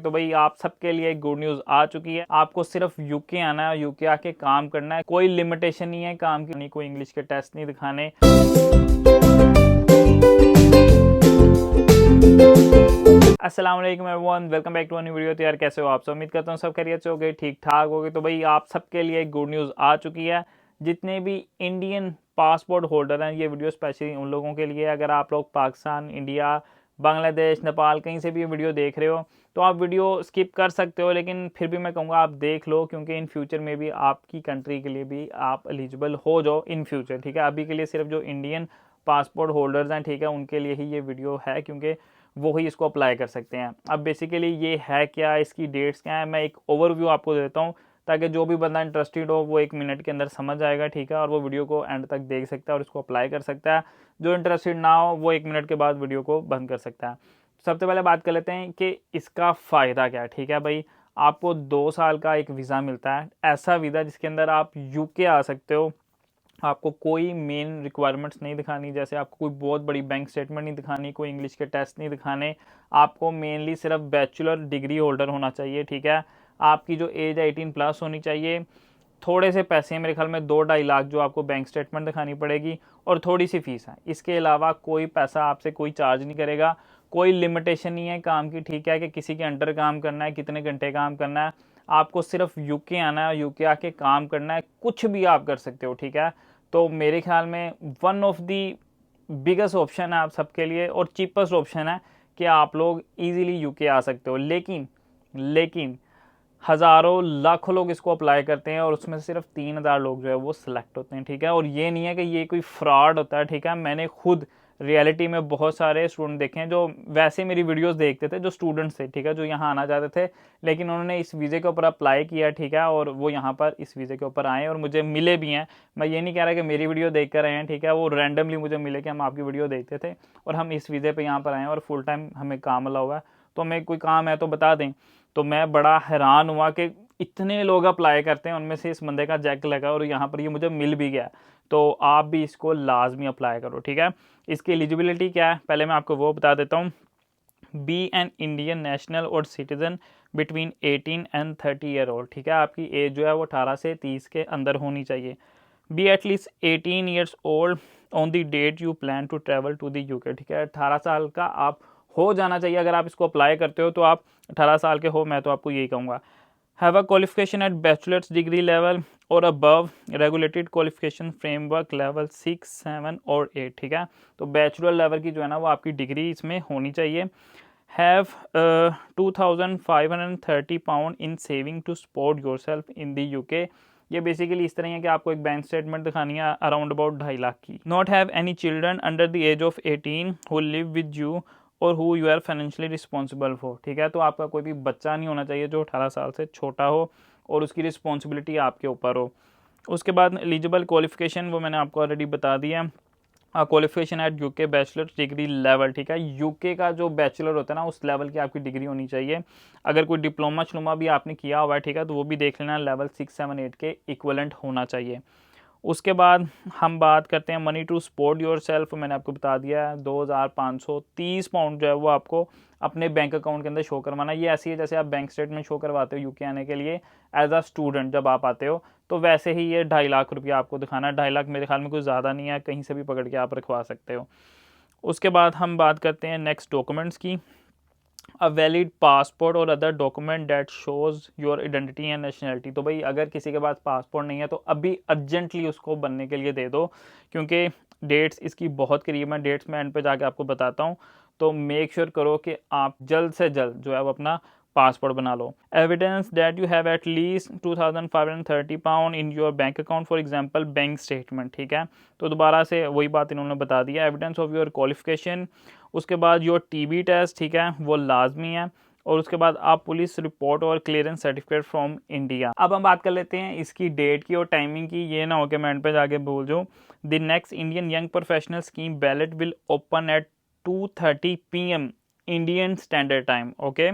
तो भाई आप सबके लिए एक गुड न्यूज़ आ चुकी है। आपको सिर्फ यूके आना है, यूके आके काम करना है। कोई लिमिटेशन नहीं है काम की, नहीं कोई इंग्लिश के टेस्ट नहीं दिखाने। अस्सलाम वालेकुम everyone, welcome back to a new video. तो यार कैसे हो आप सब? उम्मीद करता हूँ सब खैरियत से हो गए, ठीक ठाक हो गए। तो भाई आप सबके लिए एक गुड न्यूज़ आ चुकी है। जितने भी इंडियन पासपोर्ट होल्डर हैं, ये वीडियो स्पेशली उन लोगों के लिए। अगर आप लोग पाकिस्तान, इंडिया, बांग्लादेश, नेपाल कहीं से भी ये वीडियो देख रहे हो तो आप वीडियो स्किप कर सकते हो, लेकिन फिर भी मैं कहूँगा आप देख लो, क्योंकि इन फ्यूचर में भी आपकी कंट्री के लिए भी आप एलिजिबल हो जाओ इन फ्यूचर। ठीक है, अभी के लिए सिर्फ जो इंडियन पासपोर्ट होल्डर्स हैं, ठीक है, उनके लिए ही ये वीडियो है, क्योंकि वो ही इसको अप्लाई कर सकते हैं। अब बेसिकली ये है क्या, इसकी डेट्स क्या है, मैं एक ओवरव्यू आपको देता हूँ ताकि जो भी बंदा इंटरेस्टेड हो वो 1 मिनट के अंदर समझ जाएगा। ठीक है, और वो वीडियो को एंड तक देख सकता है और इसको अप्लाई कर सकता है। जो इंटरेस्टेड ना हो वो 1 मिनट के बाद वीडियो को बंद कर सकता है। सबसे पहले बात कर लेते हैं कि इसका फ़ायदा क्या है। ठीक है भाई, आपको 2 साल का एक वीज़ा मिलता है, ऐसा वीज़ा जिसके अंदर आप यूके आ सकते हो। आपको कोई मेन रिक्वायरमेंट्स नहीं दिखानी, जैसे आपको कोई बहुत बड़ी बैंक स्टेटमेंट नहीं दिखानी, कोई इंग्लिश के टेस्ट नहीं दिखाने। आपको मेनली सिर्फ बैचलर डिग्री होल्डर होना चाहिए। ठीक है, आपकी जो एज है 18+ होनी चाहिए। थोड़े से पैसे हैं, मेरे ख्याल में 2-2.5 लाख जो आपको बैंक स्टेटमेंट दिखानी पड़ेगी, और थोड़ी सी फीस है। इसके अलावा कोई पैसा आपसे कोई चार्ज नहीं करेगा। कोई लिमिटेशन नहीं है काम की। ठीक है, कि किसी के अंडर काम करना है, कितने घंटे काम करना है। आपको सिर्फ यूके आना है, यूके आके काम करना है, कुछ भी आप कर सकते हो। ठीक है, तो मेरे ख्याल में one of the biggest option है आप सबके लिए, और चीपेस्ट ऑप्शन है कि आप लोग इजीली यूके आ सकते हो। लेकिन हज़ारों लाखों लोग इसको अप्लाई करते हैं और उसमें से सिर्फ 3,000 लोग जो है वो सिलेक्ट होते हैं। ठीक है, और ये नहीं है कि ये कोई फ्रॉड होता है। ठीक है, मैंने खुद रियलिटी में बहुत सारे स्टूडेंट देखे हैं जो वैसे मेरी वीडियोस देखते थे, जो स्टूडेंट्स थे, ठीक है, जो यहाँ आना चाहते थे, लेकिन उन्होंने इस वीज़े के ऊपर अप्लाई किया। ठीक है, और वो यहाँ पर इस वीज़े के ऊपर आए और मुझे मिले भी हैं। मैं ये नहीं कह रहा कि मेरी वीडियो देख कर आए हैं। ठीक है, वो रैंडमली मुझे मिले कि हम आपकी वीडियो देखते थे और हम इस वीज़े पर यहाँ पर आए हैं और फुल टाइम हमें काम मिला हुआ है, तो हमें कोई काम है तो बता दें। तो मैं बड़ा हैरान हुआ कि इतने लोग अप्लाई करते हैं, उनमें से इस बंदे का जैक लगा और यहाँ पर ये मुझे मिल भी गया। तो आप भी इसको लाजमी अप्लाई करो। ठीक है, इसकी एलिजिबिलिटी क्या है पहले मैं आपको वो बता देता हूँ। बी एन इंडियन नेशनल और citizen between 18 and 30 year old. ठीक है, आपकी एज जो है वो 18 से 30 के अंदर होनी चाहिए। Be at least 18 years old on the date you plan to travel to the UK. ठीक है, 18 साल का आप हो जाना चाहिए। अगर आप इसको अप्लाई करते हो तो आप 18 साल के हो, मैं तो आपको यही कहूँगा। Have a qualification at bachelors degree level और above regulated qualification framework level 6, 7 और 8। ठीक है, तो बैचलर लेवल की जो है ना वो आपकी डिग्री इसमें होनी चाहिए। Have 2,530 pound in saving to support your self in the UK. ये बेसिकली इस तरह है कि आपको एक बैंक स्टेटमेंट दिखानी है अराउंड अबाउट 2.5 लाख की। Not have any children under the age of 18 who live with you और who you are financially responsible for. ठीक है, तो आपका कोई भी बच्चा नहीं होना चाहिए जो 18 साल से छोटा हो और उसकी रिस्पॉन्सिबिलिटी आपके ऊपर हो। उसके बाद एलिजिबल क्वालिफिकेशन वो मैंने आपको ऑलरेडी बता दिया। Qualification at UK bachelor degree level. ठीक है, यूके का जो बैचलर होता है ना उस लेवल की आपकी डिग्री होनी चाहिए। अगर कोई डिप्लोमा श्लोमा भी आपने किया हुआ है, ठीक है, तो वो भी देख लेना, लेवल 6, 7, 8 के इक्वलेंट होना चाहिए। उसके बाद हम बात करते हैं money to support your self. मैंने आपको बता दिया है 2,530 पाउंड जो है वो आपको अपने बैंक अकाउंट के अंदर शो करवाना। ये ऐसी है जैसे आप बैंक स्टेटमेंट शो करवाते हो यूके आने के लिए एज अ स्टूडेंट जब आप आते हो, तो वैसे ही ये 2.5 लाख रुपया आपको दिखाना है। 2.5 लाख मेरे ख्याल में कुछ ज़्यादा नहीं है, कहीं से भी पकड़ के आप रखवा सकते हो। उसके बाद हम बात करते हैं नेक्स्ट डॉक्यूमेंट्स की। अ वैलिड पासपोर्ट और other document date shows your identity and nationality. तो भाई अगर किसी के पास पासपोर्ट नहीं है तो अभी अर्जेंटली उसको बनने के लिए दे दो, क्योंकि डेट्स इसकी बहुत करीब है। डेट्स मैं एंड पे जाके आपको बताता हूँ, तो मेक श्योर करो कि आप जल्द से जल्द जो है वो अपना पासपोर्ट बना लो। Evidence that you have at least 2,530 pound in your bank account, for example bank statement. ठीक है, तो दोबारा से वही बात इन्होंने बता दिया। एविडेंस ऑफ योर क्वालिफिकेशन, उसके बाद योर टीबी टेस्ट, ठीक है, वो लाजमी है। और उसके बाद आप पुलिस रिपोर्ट और क्लियरेंस सर्टिफिकेट फ्रॉम इंडिया। अब हम बात कर लेते हैं इसकी डेट की और टाइमिंग की। ये ना हो कि मैं एंड पे जाके भूल जाऊँ। The next Indian young professional scheme ballot will open at 2:30 PM Indian standard time, okay,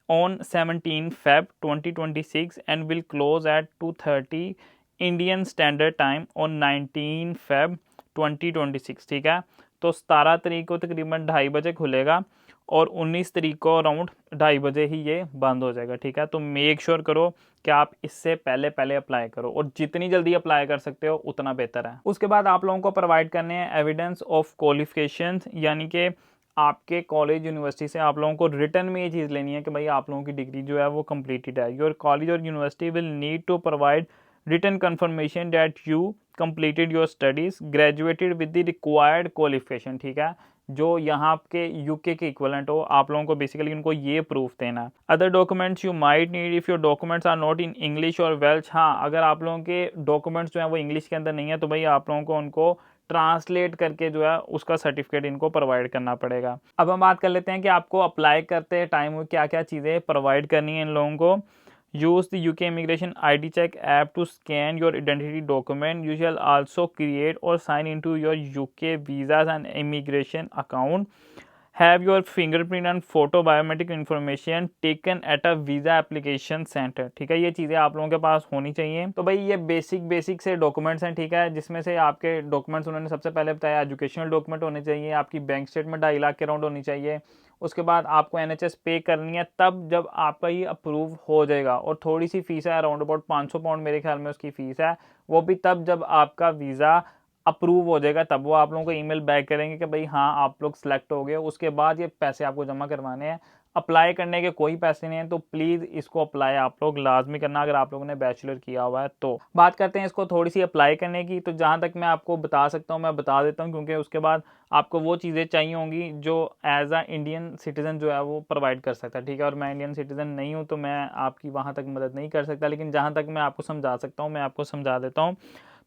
on 17 Feb 2026 and will close at 2:30 Indian standard time on 19 Feb 2026। ठीक है, तो 17 तारीख को तकरीबन 2:30 बजे खुलेगा और 19 तारीख को अराउंड 2:30 बजे ही ये बंद हो जाएगा, ठीक है। तो मेक श्योर करो कि आप इससे पहले पहले अप्लाई करो, और जितनी जल्दी अप्लाई कर सकते हो उतना बेहतर है। उसके बाद आप लोगों को प्रोवाइड करने हैं एविडेंस ऑफ क्वालिफिकेशंस, यानी कि आपके कॉलेज यूनिवर्सिटी से आप लोगों को रिटर्न में ये चीज़ लेनी है कि भाई आप लोगों की डिग्री जो है वो कंप्लीटेड है। योर कॉलेज और university will need to provide return confirmation that you completed your studies graduated with the required qualification, ठीक है। जो यहाँ के यूके के इक्वलेंट हो, आप लोगों को बेसिकली उनको ये प्रूफ देना है। Other documents you might need if your documents are not in English or Welsh, हाँ अगर आप लोगों के डॉक्यूमेंट्स जो हैं वो इंग्लिश के अंदर नहीं है तो भाई आप लोगों को उनको ट्रांसलेट करके जो है उसका सर्टिफिकेट इनको प्रोवाइड करना पड़ेगा। अब हम बात कर लेते हैं कि आपको अप्लाई करते टाइम क्या क्या चीज़ें प्रोवाइड करनी है इन लोगों को। Use the UK immigration ID check app to scan your identity document. You shall also create और sign into your UK visas and immigration account. Have your fingerprint and photo biometric information taken at a visa application centre, ठीक है। ये चीज़ें आप लोगों के पास होनी चाहिए। तो भाई ये बेसिक से डॉक्यूमेंट्स हैं, ठीक है, जिसमें से आपके डॉक्यूमेंट्स उन्होंने सबसे पहले बताया एजुकेशनल डॉक्यूमेंट होने चाहिए, आपकी बैंक स्टेटमेंट 2.5 लाख के अराउंड होनी चाहिए। उसके बाद आपको NHS पे करनी है, तब जब आपका ये अप्रूव हो जाएगा, और थोड़ी सी फीस है अराउंड अबाउट 500 पाउंड मेरे ख्याल में उसकी फ़ीस है, वो भी तब जब आपका वीज़ा अप्रूव हो जाएगा, तब वो आप लोगों को ईमेल बैक करेंगे कि भाई हाँ आप लोग सेलेक्ट हो गए। उसके बाद ये पैसे आपको जमा करवाने हैं। अप्लाई करने के कोई पैसे नहीं हैं, तो प्लीज़ इसको अप्लाई आप लोग लाजमी करना अगर आप लोगों ने बैचलर किया हुआ है। तो बात करते हैं इसको थोड़ी सी अप्लाई करने की। तो जहाँ तक मैं आपको बता सकता हूँ मैं बता देता हूँ, क्योंकि उसके बाद आपको वो चीज़ें चाहिए होंगी जो एज अ इंडियन सिटीज़न जो है वो प्रोवाइड कर सकता है, ठीक है। और मैं इंडियन सिटीज़न नहीं हूँ तो मैं आपकी वहाँ तक मदद नहीं कर सकता, लेकिन जहाँ तक मैं आपको समझा सकता हूँ मैं आपको समझा देता हूँ।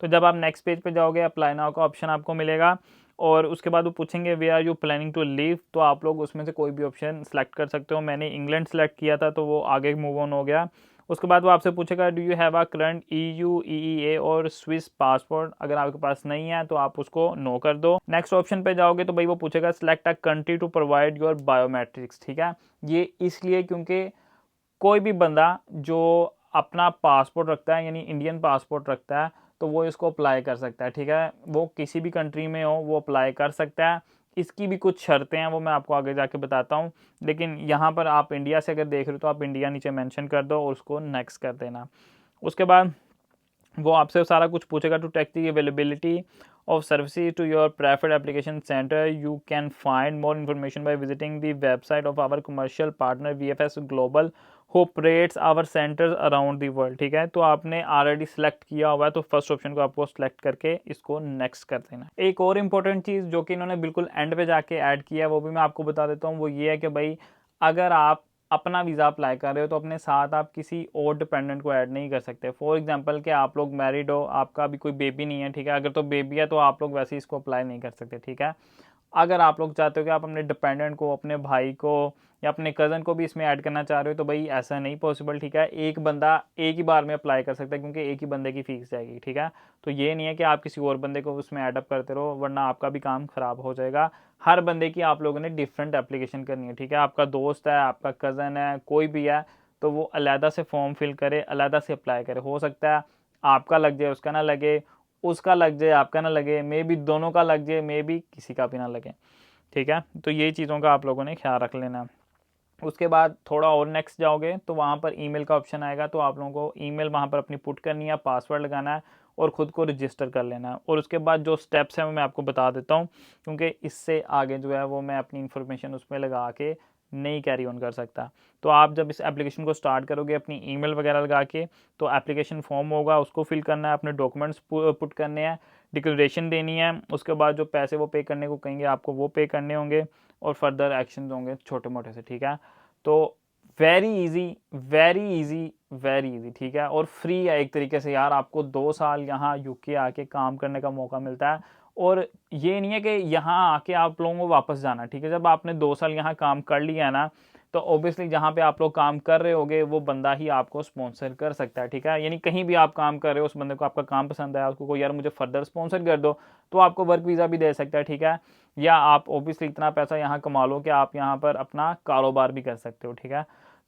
तो जब आप नेक्स्ट पेज पे जाओगे अप्लाई नाउ का ऑप्शन आपको मिलेगा, और उसके बाद वो पूछेंगे where are you planning to leave, तो आप लोग उसमें से कोई भी ऑप्शन सेलेक्ट कर सकते हो। मैंने इंग्लैंड सेलेक्ट किया था तो वो आगे मूव ऑन हो गया। उसके बाद वो आपसे पूछेगा do you have a current EU EEA और स्विस पासपोर्ट, अगर आपके पास नहीं है तो आप उसको नो कर दो। नेक्स्ट ऑप्शन पे जाओगे तो भाई वो पूछेगा select a country to provide your biometrics, ठीक है। ये इसलिए क्योंकि कोई भी बंदा जो अपना पासपोर्ट रखता है यानी इंडियन पासपोर्ट रखता है तो वो इसको अप्लाई कर सकता है, ठीक है। वो किसी भी कंट्री में हो वो अप्लाई कर सकता है। इसकी भी कुछ शर्तें हैं, वो मैं आपको आगे जाके बताता हूँ, लेकिन यहाँ पर आप इंडिया से अगर देख रहे हो तो आप इंडिया नीचे मेंशन कर दो और उसको नेक्स्ट कर देना। उसके बाद वो आपसे सारा कुछ पूछेगा to take the availability of services to your preferred application center. You can find more information by visiting the website of our commercial partner VFS Global who operates our centers around the world, ठीक है। तो आपने already select किया हुआ है तो first option को आपको सेलेक्ट करके इसको नेक्स्ट कर देना। एक और इम्पोर्टेंट चीज़ जो कि इन्होंने बिल्कुल एंड पे जाके ऐड किया है वो भी मैं आपको बता देता हूँ, वो ये है कि भाई अगर आप अपना वीज़ा अप्लाई कर रहे हो तो अपने साथ आप किसी और डिपेंडेंट को ऐड नहीं कर सकते। फॉर एग्जांपल कि आप लोग मैरिड हो, आपका अभी कोई बेबी नहीं है, ठीक है। अगर तो बेबी है तो आप लोग वैसे इसको अप्लाई नहीं कर सकते, ठीक है। अगर आप लोग चाहते हो कि आप अपने डिपेंडेंट को, अपने भाई को या अपने कज़न को भी इसमें ऐड करना चाह रहे हो तो भाई ऐसा नहीं पॉसिबल, ठीक है। एक बंदा एक ही बार में अप्लाई कर सकता है क्योंकि एक ही बंदे की फ़ीस जाएगी, ठीक है। तो ये नहीं है कि आप किसी और बंदे को उसमें ऐड अप करते रहो, वरना आपका भी काम ख़राब हो जाएगा। हर बंदे की आप लोगों ने डिफरेंट एप्लीकेशन करनी है, ठीक है। आपका दोस्त है, आपका कज़न है, कोई भी है तो वो अलहदा से फॉर्म फिल करे, अलहदा से अप्लाई करे। हो सकता है आपका लग जाए उसका ना लगे, उसका लग जाए आपका ना लगे, मे बी दोनों का लग जाए, मे बी किसी का भी ना लगे, ठीक है। तो ये चीज़ों का आप लोगों ने ख्याल रख लेना। उसके बाद थोड़ा और नेक्स्ट जाओगे तो वहाँ पर ईमेल का ऑप्शन आएगा, तो आप लोगों को ईमेल वहाँ पर अपनी पुट करनी है, पासवर्ड लगाना है और ख़ुद को रजिस्टर कर लेना है। और उसके बाद जो स्टेप्स हैं वो मैं आपको बता देता हूँ, क्योंकि इससे आगे जो है वो मैं अपनी इन्फॉर्मेशन उसमें लगा के नहीं कैरी ऑन कर सकता। तो आप जब इस एप्लीकेशन को स्टार्ट करोगे अपनी ईमेल वगैरह लगा के, तो एप्लीकेशन फॉर्म होगा उसको फिल करना है, अपने डॉक्यूमेंट्स पुट करने हैं, डिक्लेरेशन देनी है। उसके बाद जो पैसे वो पे करने को कहेंगे आपको वो पे करने होंगे, और फर्दर एक्शन होंगे छोटे मोटे से, ठीक है। तो very easy, very easy, very easy, ठीक है। और फ्री है एक तरीके से यार, आपको 2 साल यहाँ यूके आके काम करने का मौका मिलता है। और ये नहीं है कि यहाँ आके आप लोगों को वापस जाना, ठीक है। जब आपने 2 साल यहाँ काम कर लिया है ना, तो ऑब्वियसली जहाँ पे आप लोग काम कर रहे होगे वो बंदा ही आपको स्पॉन्सर कर सकता है, ठीक है। यानी कहीं भी आप काम कर रहे हो, उस बंदे को आपका काम पसंद आया, उसको कोई यार मुझे फर्दर स्पॉन्सर कर दो, तो आपको वर्क वीज़ा भी दे सकता है, ठीक है। या आप ऑब्वियसली इतना पैसा यहाँ कमा लो कि आप यहाँ पर अपना कारोबार भी कर सकते हो, ठीक है।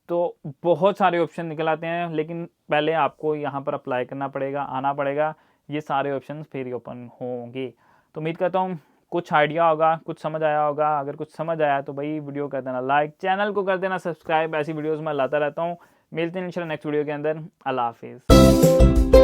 तो बहुत सारे ऑप्शन निकल आते हैं, लेकिन पहले आपको यहाँ पर अप्लाई करना पड़ेगा, आना पड़ेगा, ये सारे ऑप्शन फिर ही ओपन होंगे। तो उम्मीद करता हूँ कुछ आइडिया होगा, कुछ समझ आया होगा। अगर कुछ समझ आया तो भाई वीडियो कर देना लाइक, चैनल को कर देना सब्सक्राइब। ऐसी वीडियोस मैं लाता रहता हूँ। मिलते हैं इंशाल्लाह नेक्स्ट वीडियो के अंदर। अल्लाह हाफिज़।